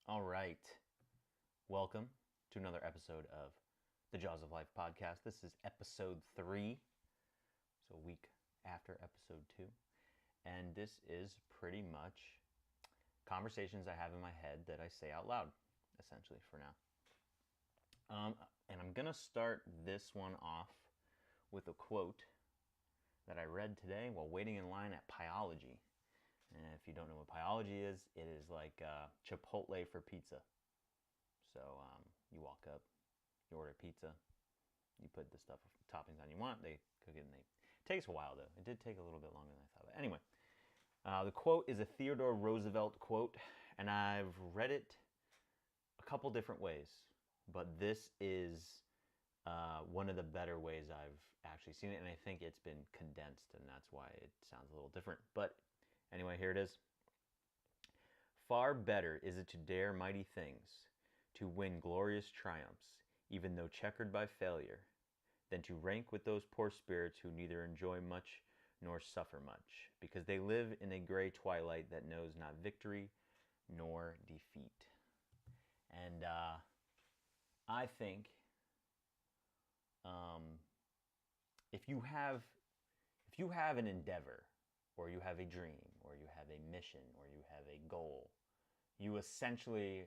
All right. Welcome to another episode of the Jaws of Life podcast. This is episode 3, so a week after episode 2. And this is pretty much conversations I have in my head that I say out loud, essentially, for now. And I'm going to start this one off with a quote that I read today while waiting in line at Pyology. And if you don't know what Pyology is, it is like Chipotle for pizza. So you walk up, you order pizza, you put the stuff, toppings on you want, they cook it, and it takes a while though. It did take a little bit longer than I thought. But anyway, the quote is a Theodore Roosevelt quote, and I've read it a couple different ways, but this is one of the better ways I've actually seen it, and I think it's been condensed, and that's why it sounds a little different. But anyway, here it is. Far better is it to dare mighty things, to win glorious triumphs, even though checkered by failure, than to rank with those poor spirits who neither enjoy much nor suffer much, because they live in a gray twilight that knows not victory nor defeat. And I think if you have an endeavor, or you have a dream, or you have a mission, or you have a goal, you essentially,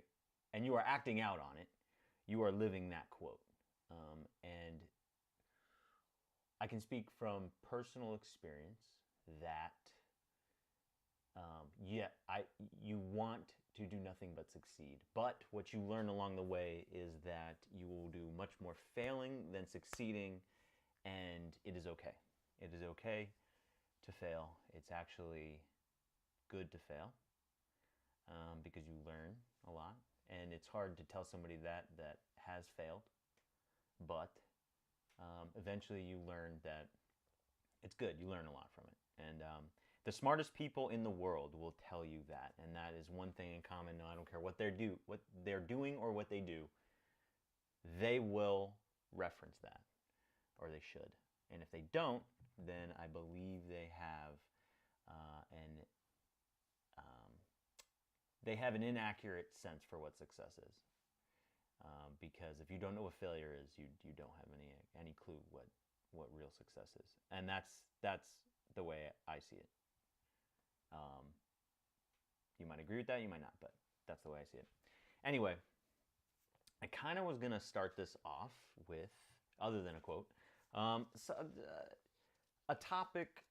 and you are acting out on it, you are living that quote. And I can speak from personal experience that, you want to do nothing but succeed. But what you learn along the way is that you will do much more failing than succeeding, and it is okay. It is okay to fail. It's actually good to fail because you learn a lot, and it's hard to tell somebody that has failed, but eventually you learn that it's good. You learn a lot from it, and the smartest people in the world will tell you that, and that is one thing in common. No, I don't care what they're doing or what they do, they will reference that, or they should. And if they don't, then I believe they have an inaccurate sense for what success is. Because if you don't know what failure is, you don't have any clue what real success is. And that's the way I see it. You might agree with that, you might not, but that's the way I see it. Anyway, I kind of was going to start this off with, other than a quote, a topic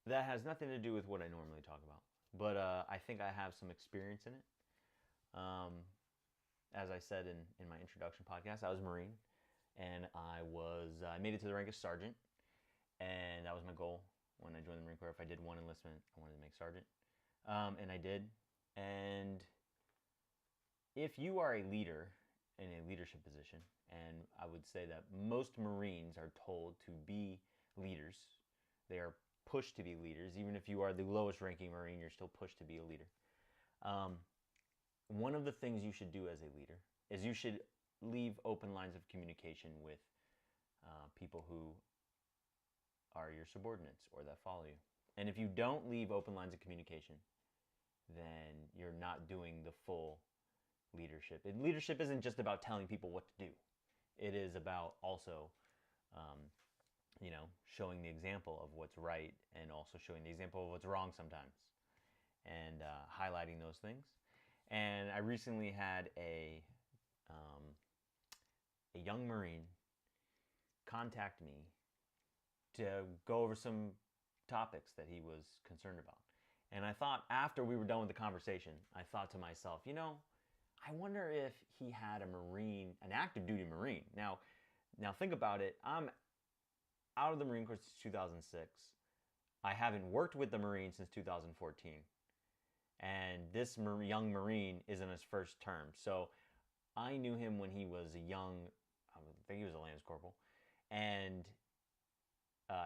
that has nothing to do with what I normally talk about, but I think I have some experience in it. As I said in my introduction podcast, I was a Marine, and I made it to the rank of sergeant, and that was my goal when I joined the Marine Corps. If I did one enlistment, I wanted to make sergeant, and I did. And if you are a leader in a leadership position, and I would say that most Marines are told to be leaders. They are pushed to be leaders. Even if you are the lowest ranking Marine, you're still pushed to be a leader. One of the things you should do as a leader is you should leave open lines of communication with people who are your subordinates or that follow you. And if you don't leave open lines of communication, then you're not doing the full leadership. And leadership isn't just about telling people what to do. It is about also, showing the example of what's right, and also showing the example of what's wrong sometimes, and highlighting those things. And I recently had a young Marine contact me to go over some topics that he was concerned about. And I thought, after we were done with the conversation, I thought to myself, I wonder if he had an active duty Marine. Now think about it. I'm out of the Marine Corps since 2006. I haven't worked with the Marine since 2014. And this young Marine is in his first term. So I knew him when he was I think he was a Lance Corporal. And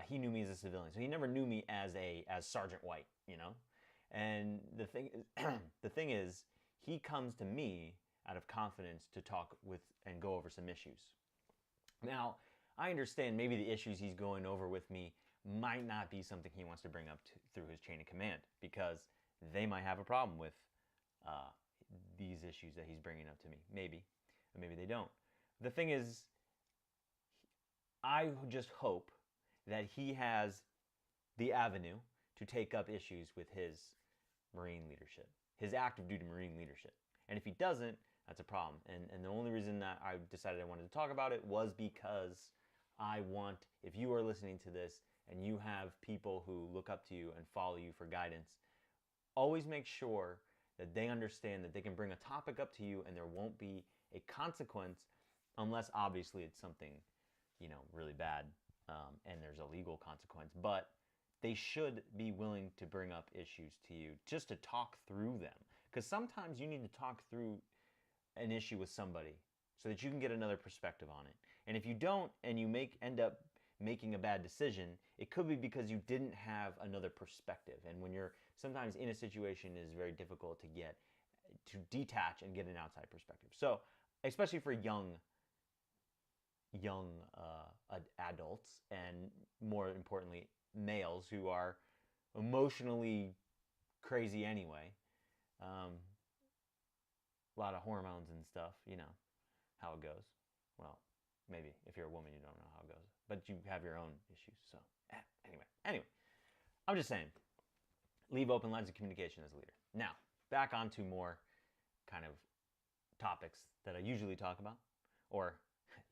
he knew me as a civilian. So he never knew me as Sergeant White, And the thing is, he comes to me out of confidence to talk with and go over some issues. Now, I understand maybe the issues he's going over with me might not be something he wants to bring up through his chain of command, because they might have a problem with these issues that he's bringing up to me. Maybe, or maybe they don't. The thing is, I just hope that he has the avenue to take up issues with his Marine leadership, his active duty Marine leadership. And if he doesn't, that's a problem. And the only reason that I decided I wanted to talk about it was because I want, if you are listening to this and you have people who look up to you and follow you for guidance, always make sure that they understand that they can bring a topic up to you and there won't be a consequence unless obviously it's something, really bad and there's a legal consequence. But they should be willing to bring up issues to you just to talk through them. Because sometimes you need to talk through an issue with somebody so that you can get another perspective on it. And if you don't and you end up making a bad decision, it could be because you didn't have another perspective. And when you're sometimes in a situation, it is very difficult to detach and get an outside perspective. So especially for young adults, and more importantly, males who are emotionally crazy anyway. A lot of hormones and stuff, how it goes. Well, maybe if you're a woman, you don't know how it goes, but you have your own issues. So anyway, I'm just saying, leave open lines of communication as a leader. Now, back onto more kind of topics that I usually talk about, or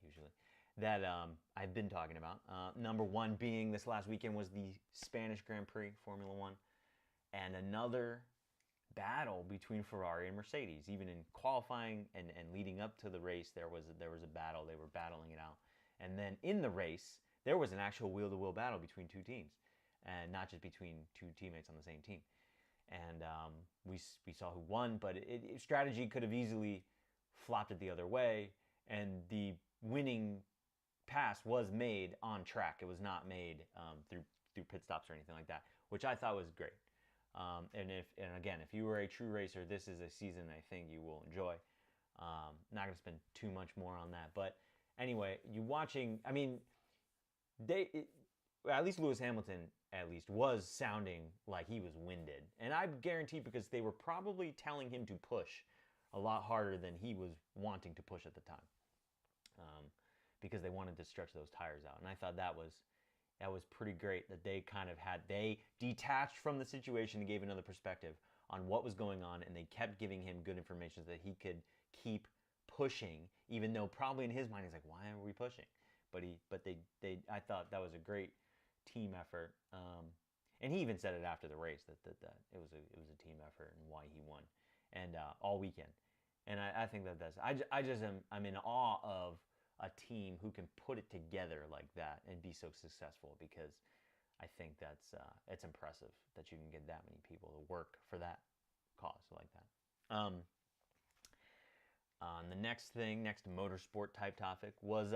usually, that I've been talking about. Number one being this last weekend was the Spanish Grand Prix, Formula One, and another battle between Ferrari and Mercedes. Even in qualifying and leading up to the race, there was a battle. They were battling it out. And then in the race, there was an actual wheel-to-wheel battle between two teams, and not just between two teammates on the same team. And we saw who won, but strategy could have easily flopped it the other way, and the winning pass was made on track. It was not made through pit stops or anything like that, which I thought was great. And again, if you were a true racer, this is a season I think you will enjoy. Not going to spend too much more on that, but anyway, at least Lewis Hamilton was sounding like he was winded, and I guarantee because they were probably telling him to push a lot harder than he was wanting to push at the time, because they wanted to stretch those tires out. And I thought that was pretty great that they detached from the situation and gave another perspective on what was going on, and they kept giving him good information so that he could keep pushing, even though probably in his mind he's like, why are we pushing? I thought that was a great team effort. And he even said it after the race that it was a team effort and why he won, and all weekend. And I think I'm in awe of a team who can put it together like that and be so successful, because I think it's impressive that you can get that many people to work for that cause like that. The next motorsport type topic was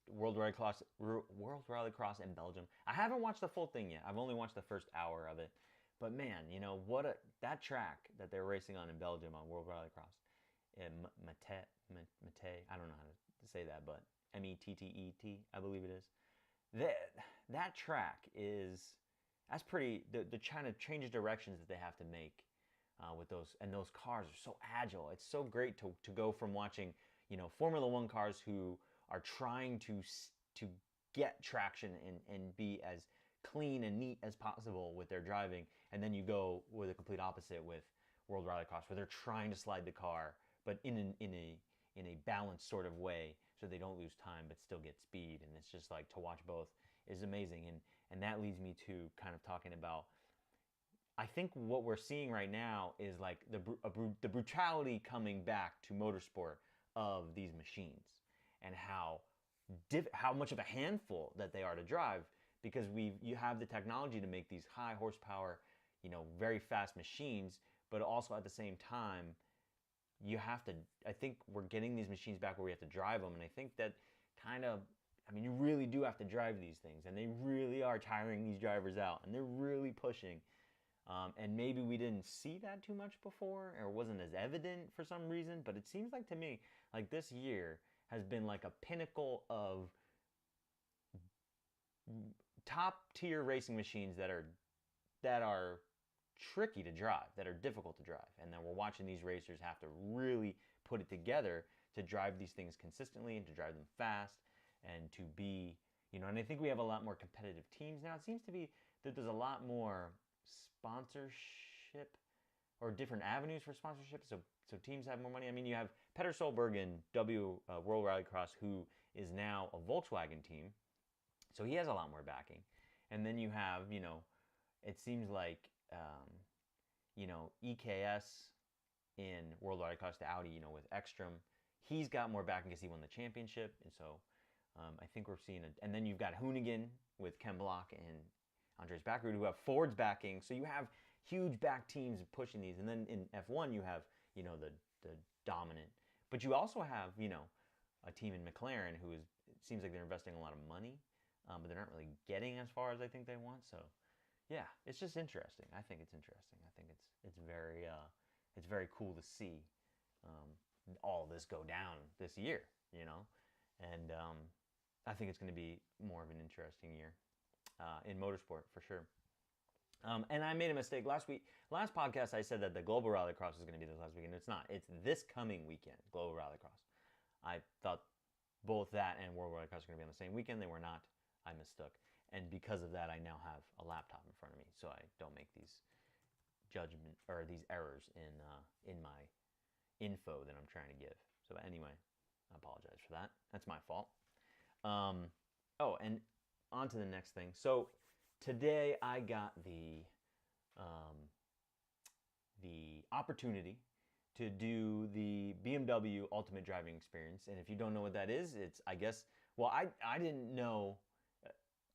World Rally Cross in Belgium. I haven't watched the full thing yet. I've only watched the first hour of it. But man, that track that they're racing on in Belgium on World Rally Cross in Mettet, I don't know how to say that, but Mettet, I believe it is. That track that's pretty. The kind of change of directions that they have to make with those cars are so agile. It's so great to go from watching Formula One cars who are trying to get traction and be as clean and neat as possible with their driving, and then you go with a complete opposite with World Rally Cross, where they're trying to slide the car, but in a balanced sort of way, so they don't lose time but still get speed. And it's just like, to watch both is amazing. And that leads me to kind of talking about, I think what we're seeing right now is like the brutality coming back to motorsport of these machines, and how much of a handful that they are to drive, because you have the technology to make these high horsepower, very fast machines, but also at the same time, I think we're getting these machines back where we have to drive them. And I think that you really do have to drive these things, and they really are tiring these drivers out, and they're really pushing. And maybe we didn't see that too much before, or wasn't as evident for some reason, but it seems like to me, like this year has been like a pinnacle of top tier racing machines that are tricky to drive, that are difficult to drive. And then we're watching these racers have to really put it together to drive these things consistently and to drive them fast and to be, and I think we have a lot more competitive teams now. It seems to be that there's a lot more sponsorship or different avenues for sponsorship. So teams have more money. I mean, you have Petter Solberg in World Rallycross, who is now a Volkswagen team. So he has a lot more backing. And then you have, it seems like, EKS in World Rallycross, the Audi, with Ekstrom, he's got more backing because he won the championship. And so I think we're seeing and then you've got Hoonigan with Ken Block and Andres Backrud, who have Ford's backing. So you have huge back teams pushing these. And then in F1, you have, the dominant. But you also have, a team in McLaren who it seems like they're investing a lot of money, but they're not really getting as far as I think they want. So, yeah, it's just interesting. I think it's interesting. I think it's very cool to see all this go down this year, and I think it's going to be more of an interesting year in motorsport for sure. And I made a mistake last podcast. I said that the Global Rallycross is going to be this last weekend. It's not. It's this coming weekend, Global Rallycross. I thought both that and World Rallycross are going to be on the same weekend. They were not. I mistook. And because of that, I now have a laptop in front of me, so I don't make these these errors in my info that I'm trying to give. So anyway, I apologize for that. That's my fault. And on to the next thing. So today I got the opportunity to do the BMW Ultimate Driving Experience. And if you don't know what that is, it's, I guess, well, I didn't know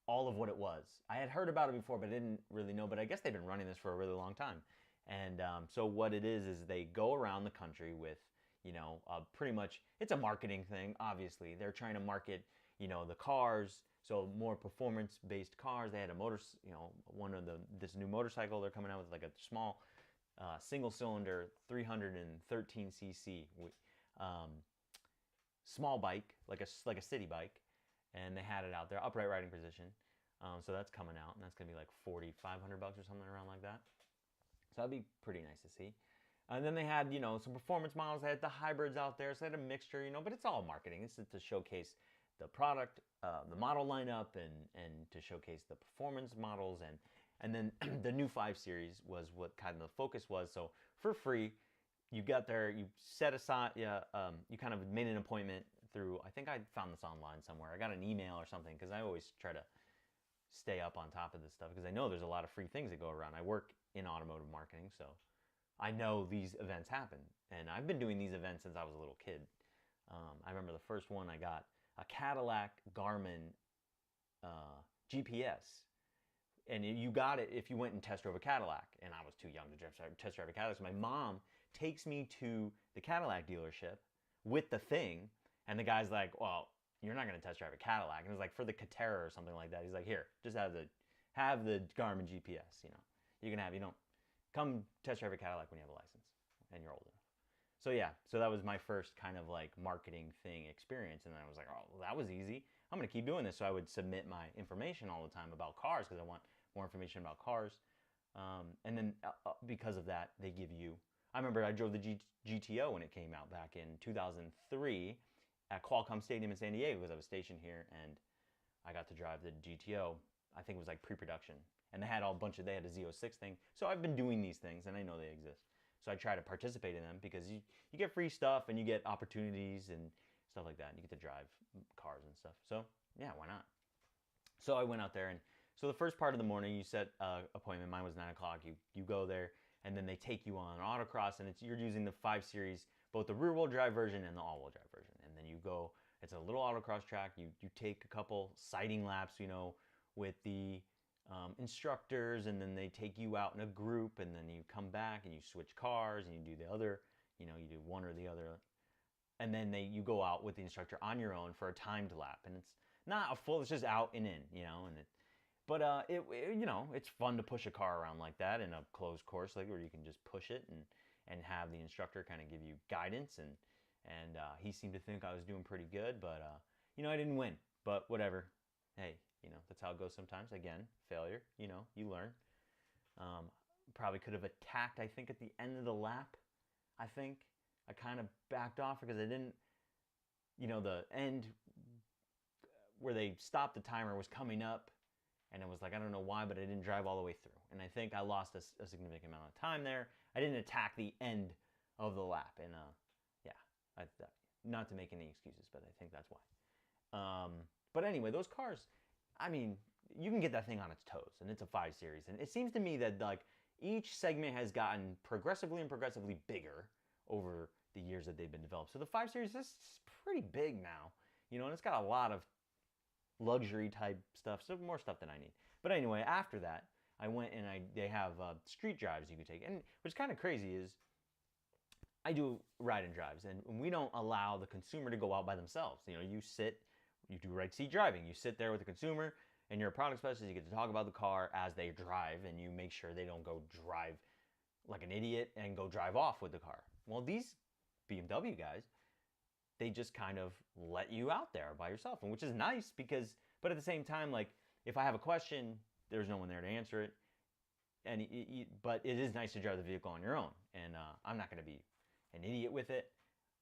all of what it was. I had heard about it before, but I didn't really know. But I guess they've been running this for a really long time. And so what it is they go around the country with, pretty much, it's a marketing thing, obviously. They're trying to market, the cars, so more performance-based cars. They had this new motorcycle they're coming out with, like a small single-cylinder 313cc small bike, like a city bike. And they had it out there, upright riding position. So that's coming out, and that's going to be like $4,500 or something around like that. So that'd be pretty nice to see. And then they had, some performance models. They had the hybrids out there, so they had a mixture, but it's all marketing. It's to showcase the product, the model lineup, and to showcase the performance models. And then the new 5 Series was what kind of the focus was. So for free, you got there, you set aside, you kind of made an appointment through, I think I found this online somewhere. I got an email or something, because I always try to stay up on top of this stuff, because I know there's a lot of free things that go around. I work in automotive marketing, so I know these events happen. And I've been doing these events since I was a little kid. I remember the first one I got, a Cadillac Garmin GPS. And you got it if you went and test drove a Cadillac. And I was too young to test drive a Cadillac. So my mom takes me to the Cadillac dealership with the thing. And the guy's like, well, you're not going to test drive a Cadillac. And it was like for the Catera or something like that. He's like, here, just have the Garmin GPS, You don't come test drive a Cadillac when you have a license and you're old enough. So yeah, so that was my first kind of like marketing thing experience. And then I was like, oh, well, that was easy. I'm going to keep doing this. So I would submit my information all the time about cars, because I want more information about cars. And then because of that, they give you, I remember I drove the GTO when it came out back in 2003 at Qualcomm Stadium in San Diego, because I was stationed here, and I got to drive the GTO. I think it was like pre-production. And they had they had a Z06 thing. So I've been doing these things, and I know they exist. So I try to participate in them, because you get free stuff, and you get opportunities and stuff like that. And you get to drive cars and stuff. So yeah, why not? So I went out there, and so the first part of the morning, you set an appointment. Mine was 9 o'clock. You go there, and then they take you on autocross, and you're using the 5 Series, both the rear-wheel drive version and the all-wheel drive version. And then you go, it's a little autocross track. You take a couple sighting laps, with the instructors, and then they take you out in a group, and then you come back and you switch cars, and you do the other, you do one or the other. And then you go out with the instructor on your own for a timed lap. And it's not a full, it's just out and in, But it's fun to push a car around like that in a closed course, like where you can just push it and have the instructor kind of give you guidance. And he seemed to think I was doing pretty good, but I didn't win. But whatever. Hey, that's how it goes sometimes. Again, failure. You learn. probably could have attacked, I think, at the end of the lap. I think I kind of backed off because I didn't, the end where they stopped the timer was coming up, and it was like, I don't know why, but I didn't drive all the way through. And I think I lost a significant amount of time there. I didn't attack the end of the lap. And yeah, not to make any excuses, but I think that's why. But anyway, those cars, I mean, you can get that thing on its toes, and it's a 5 Series. And it seems to me that like each segment has gotten progressively bigger over the years that they've been developed. So the 5 Series is pretty big now, and it's got a lot of luxury type stuff, so more stuff than I need. But anyway, after that, I went and they have street drives you can take. And what's kind of crazy is I do ride and drives, and we don't allow the consumer to go out by themselves. You do right seat driving. You sit there with the consumer, and you're a product specialist. You get to talk about the car as they drive, and you make sure they don't go drive like an idiot and go drive off with the car. Well, these BMW guys, they just kind of let you out there by yourself, and which is nice but at the same time, like if I have a question, there's no one there to answer it. But it is nice to drive the vehicle on your own, and I'm not going to be an idiot with it.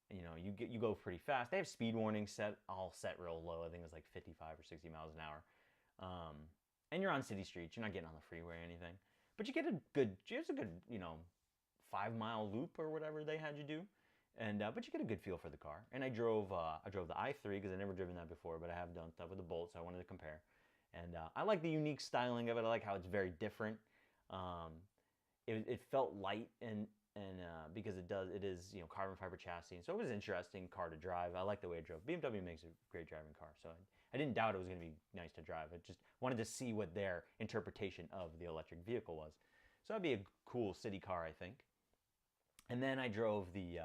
You go pretty fast. They have speed warnings set real low. I think it's like 55 or 60 miles an hour. And you're on city streets. You're not getting on the freeway or anything. But you get a good 5-mile loop or whatever they had you do. And but you get a good feel for the car. And I drove the i3 because I've never driven that before, but I have done stuff with the Bolt, so I wanted to compare. And I like the unique styling of it. I like how it's very different. It felt light and because it is carbon fiber chassis, so it was an interesting car to drive. I like the way it drove. BMW makes a great driving car, so I didn't doubt it was going to be nice to drive. I just wanted to see what their interpretation of the electric vehicle was. So that'd be a cool city car, I think. And then I drove the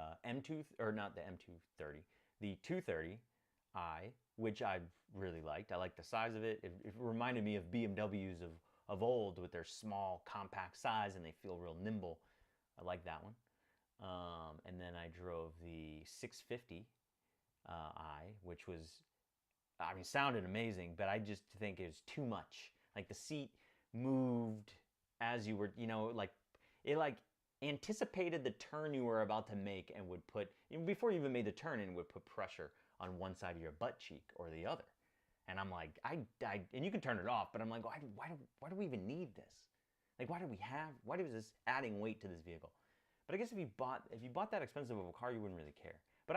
the 230i, which I really liked. I liked the size of it. It reminded me of BMWs of old with their small, compact size, and they feel real nimble. I like that one. And then I drove the 650i, which sounded amazing, but I just think it was too much. Like the seat moved as you were, it anticipated the turn you were about to make and would put, before you even made the turn, and would put pressure on one side of your butt cheek or the other. And I'm like, and you can turn it off, but I'm like, why do we even need this? Like, why is this adding weight to this vehicle? But I guess if you bought that expensive of a car, you wouldn't really care. But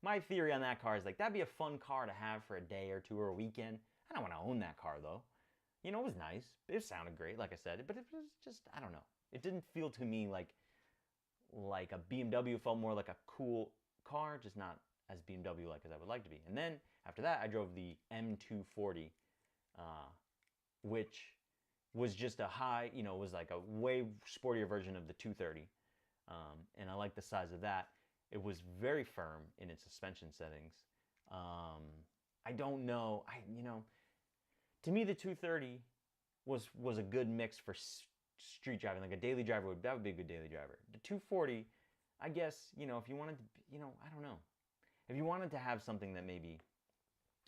my theory on that car is like, that'd be a fun car to have for a day or two or a weekend. I don't want to own that car though. It was nice. It sounded great, like I said, but it was just, I don't know. It didn't feel to me like a BMW. It felt more like a cool car, just not as BMW-like as I would like to be. And then after that, I drove the M240, which was just a high, was like a way sportier version of the 230. And I like the size of that. It was very firm in its suspension settings. I don't know. To me, the 230 was a good mix for street driving, like a daily driver that would be a good daily driver. The 240, I guess, if you wanted to, I don't know. If you wanted to have something that maybe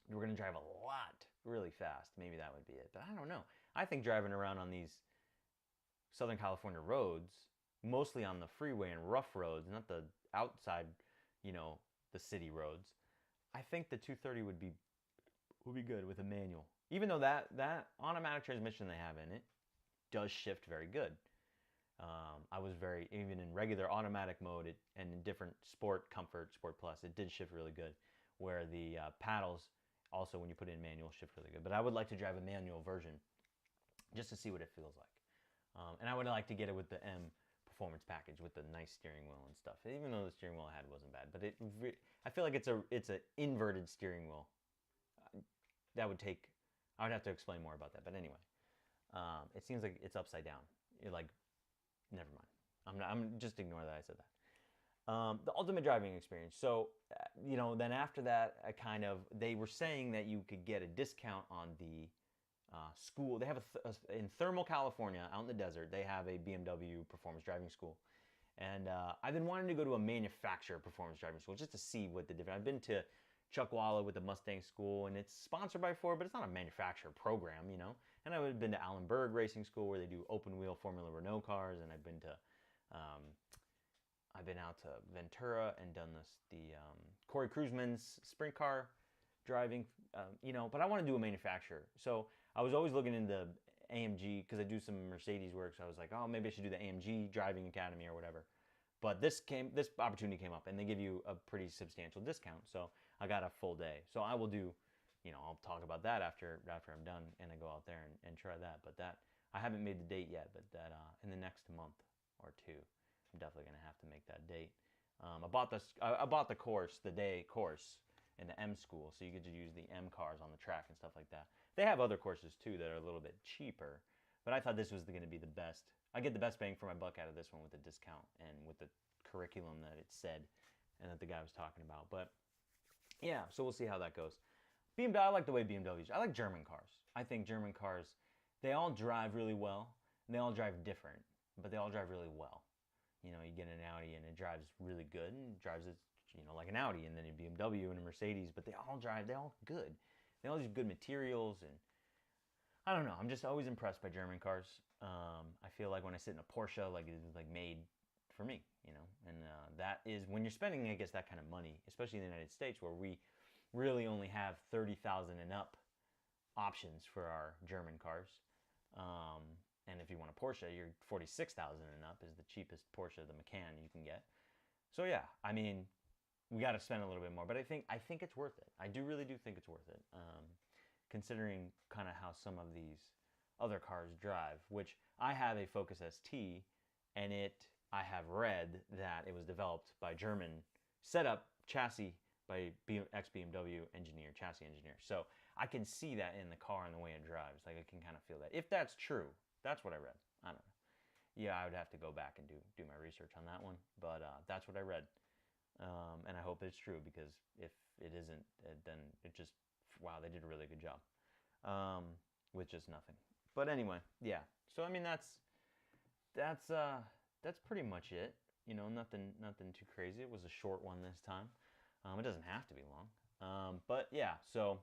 you were going to drive a lot really fast, maybe that would be it. But I don't know. I think driving around on these Southern California roads, mostly on the freeway and rough roads, not the outside, the city roads, I think the 230 would be good with a manual. Even though that automatic transmission they have in it does shift very good. I was even in regular automatic mode and in different Sport, Comfort, Sport Plus, it did shift really good. Where the paddles, also when you put it in manual, shift really good. But I would like to drive a manual version just to see what it feels like. And I would like to get it with the M performance package with the nice steering wheel and stuff. Even though the steering wheel I had wasn't bad, but I feel like it's an inverted steering wheel. I would have to explain more about that. But anyway, it seems like it's upside down. You're like, never mind. I'm just ignore that I said that. The ultimate driving experience. So, then after that, they were saying that you could get a discount on the school. They have in Thermal, California, out in the desert, they have a BMW performance driving school. And I've been wanting to go to a manufacturer performance driving school just to see what the difference. I've been to Chuckwalla with the Mustang school, and it's sponsored by Ford, but it's not a manufacturer program, And I've been to Allenberg Racing School where they do open wheel Formula Renault cars, and I've been out to Ventura and done the Corey Kruseman's sprint car driving, but I want to do a manufacturer. So I was always looking into AMG because I do some Mercedes work. So I was like, oh, maybe I should do the AMG driving academy or whatever. But this opportunity came up, and they give you a pretty substantial discount. So I got a full day. So I will do, I'll talk about that after I'm done, and I go out there and try that. But that I haven't made the date yet, but that in the next month or two, I'm definitely gonna have to make that date. I bought the course, the day course in the M school, so you get to use the M cars on the track and stuff like that. They have other courses too that are a little bit cheaper, but I thought this was going to be the best. I get the best bang for my buck out of this one with the discount and with the curriculum that it said and that the guy was talking about. But yeah, so we'll see how that goes. BMW, I like the way BMWs. I like German cars. I think German cars, they all drive really well, and they all drive different, but they all drive really well. You get an Audi and it drives really good and drives it, like an Audi, and then a BMW and a Mercedes, but they all good. They all use good materials, and I don't know. I'm just always impressed by German cars. I feel like when I sit in a Porsche, like it's like made for me, and that is when you're spending, I guess, that kind of money, especially in the United States where we really only have 30,000 and up options for our German cars. And if you want a Porsche, you're 46,000 and up is the cheapest Porsche, the Macan, you can get. So yeah, I mean, we got to spend a little bit more, but I think it's worth it. I really do think it's worth it, considering kind of how some of these other cars drive. Which I have a Focus ST, and I have read that it was developed by German, set up chassis by ex-BMW engineer, chassis engineer. So I can see that in the car and the way it drives. Like I can kind of feel that. If that's true, that's what I read. I don't know. Yeah, I would have to go back and do my research on that one, but that's what I read. And I hope it's true, because if it isn't, then it just, wow, they did a really good job with just nothing. But anyway, yeah. So I mean, that's pretty much it. Nothing too crazy. It was a short one this time. It doesn't have to be long. But yeah. So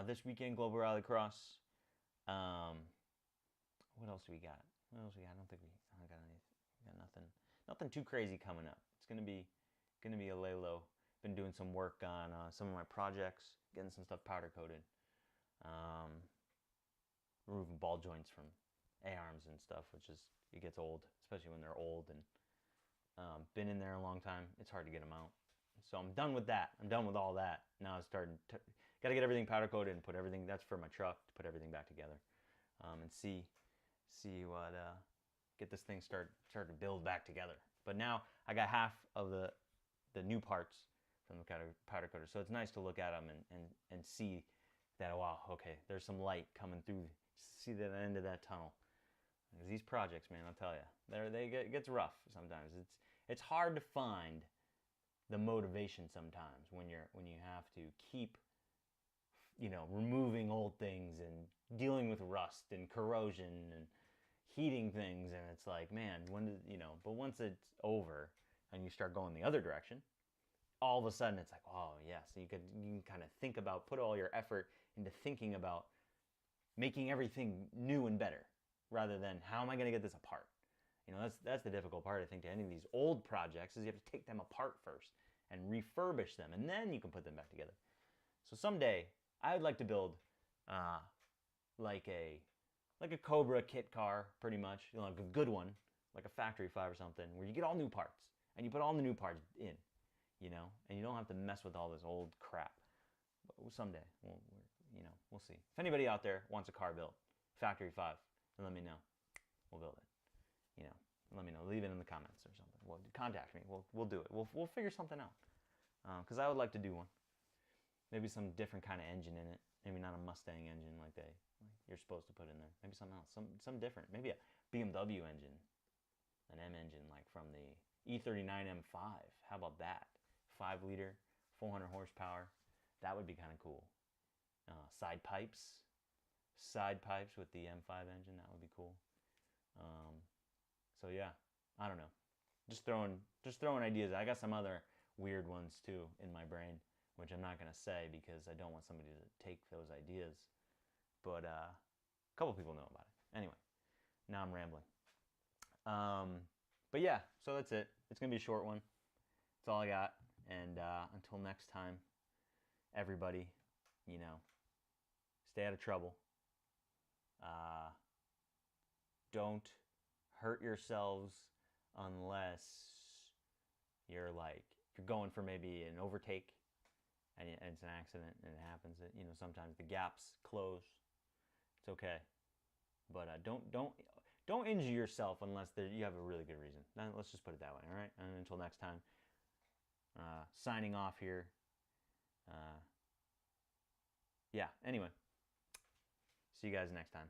this weekend, Global Rallycross. What else do we got? I don't think I got any. Got nothing too crazy coming up. It's gonna be a lay low. Been doing some work on some of my projects, getting some stuff powder coated, removing ball joints from A-arms and stuff, which it gets old, especially when they're old and been in there a long time. It's hard to get them out. So I'm done with that. I'm done with all that. Now it's starting to got to get everything powder coated and put everything. That's for my truck, to put everything back together, and see what get this thing start to build back together. But now I got half of the new parts from the powder coater, so it's nice to look at them and see that, oh, wow, okay, there's some light coming through. See the end of that tunnel. Because these projects, man, I'll tell you, it gets rough sometimes. It's hard to find the motivation sometimes when you have to keep removing old things and dealing with rust and corrosion and heating things, and it's like, man, but once it's over and you start going the other direction, all of a sudden it's like, oh yeah, so you can kind of think about, put all your effort into thinking about making everything new and better, rather than how am I going to get this apart. That's the difficult part, I think, to any of these old projects, is you have to take them apart first and refurbish them, and then you can put them back together. So someday I would like to build like a Cobra kit car, pretty much, like a good one, like a Factory 5 or something, where you get all new parts and you put all the new parts in, and you don't have to mess with all this old crap. But someday, we'll see. If anybody out there wants a car built, Factory 5, then let me know. We'll build it. Let me know. Leave it in the comments or something. Well, contact me. We'll do it. We'll figure something out. Because I would like to do one. Maybe some different kind of engine in it. Maybe not a Mustang engine like you're supposed to put in there. Maybe something else. Some different. Maybe a BMW engine. An M engine like from the E39 M5. How about that? 5 liter, 400 horsepower. That would be kind of cool. Side pipes with the M5 engine. That would be cool. So yeah, I don't know. Just throwing ideas. I got some other weird ones too in my brain, which I'm not gonna say because I don't want somebody to take those ideas but a couple people know about it. Anyway, now I'm rambling. But yeah, so that's it. It's gonna be a short one. That's all I got. And until next time, everybody, you know, stay out of trouble. Don't hurt yourselves unless you're going for maybe an overtake and it's an accident and it happens. You know, sometimes the gaps close. It's okay, but don't injure yourself unless you have a really good reason. Let's just put it that way. All right. And until next time, signing off here. Yeah. Anyway, see you guys next time.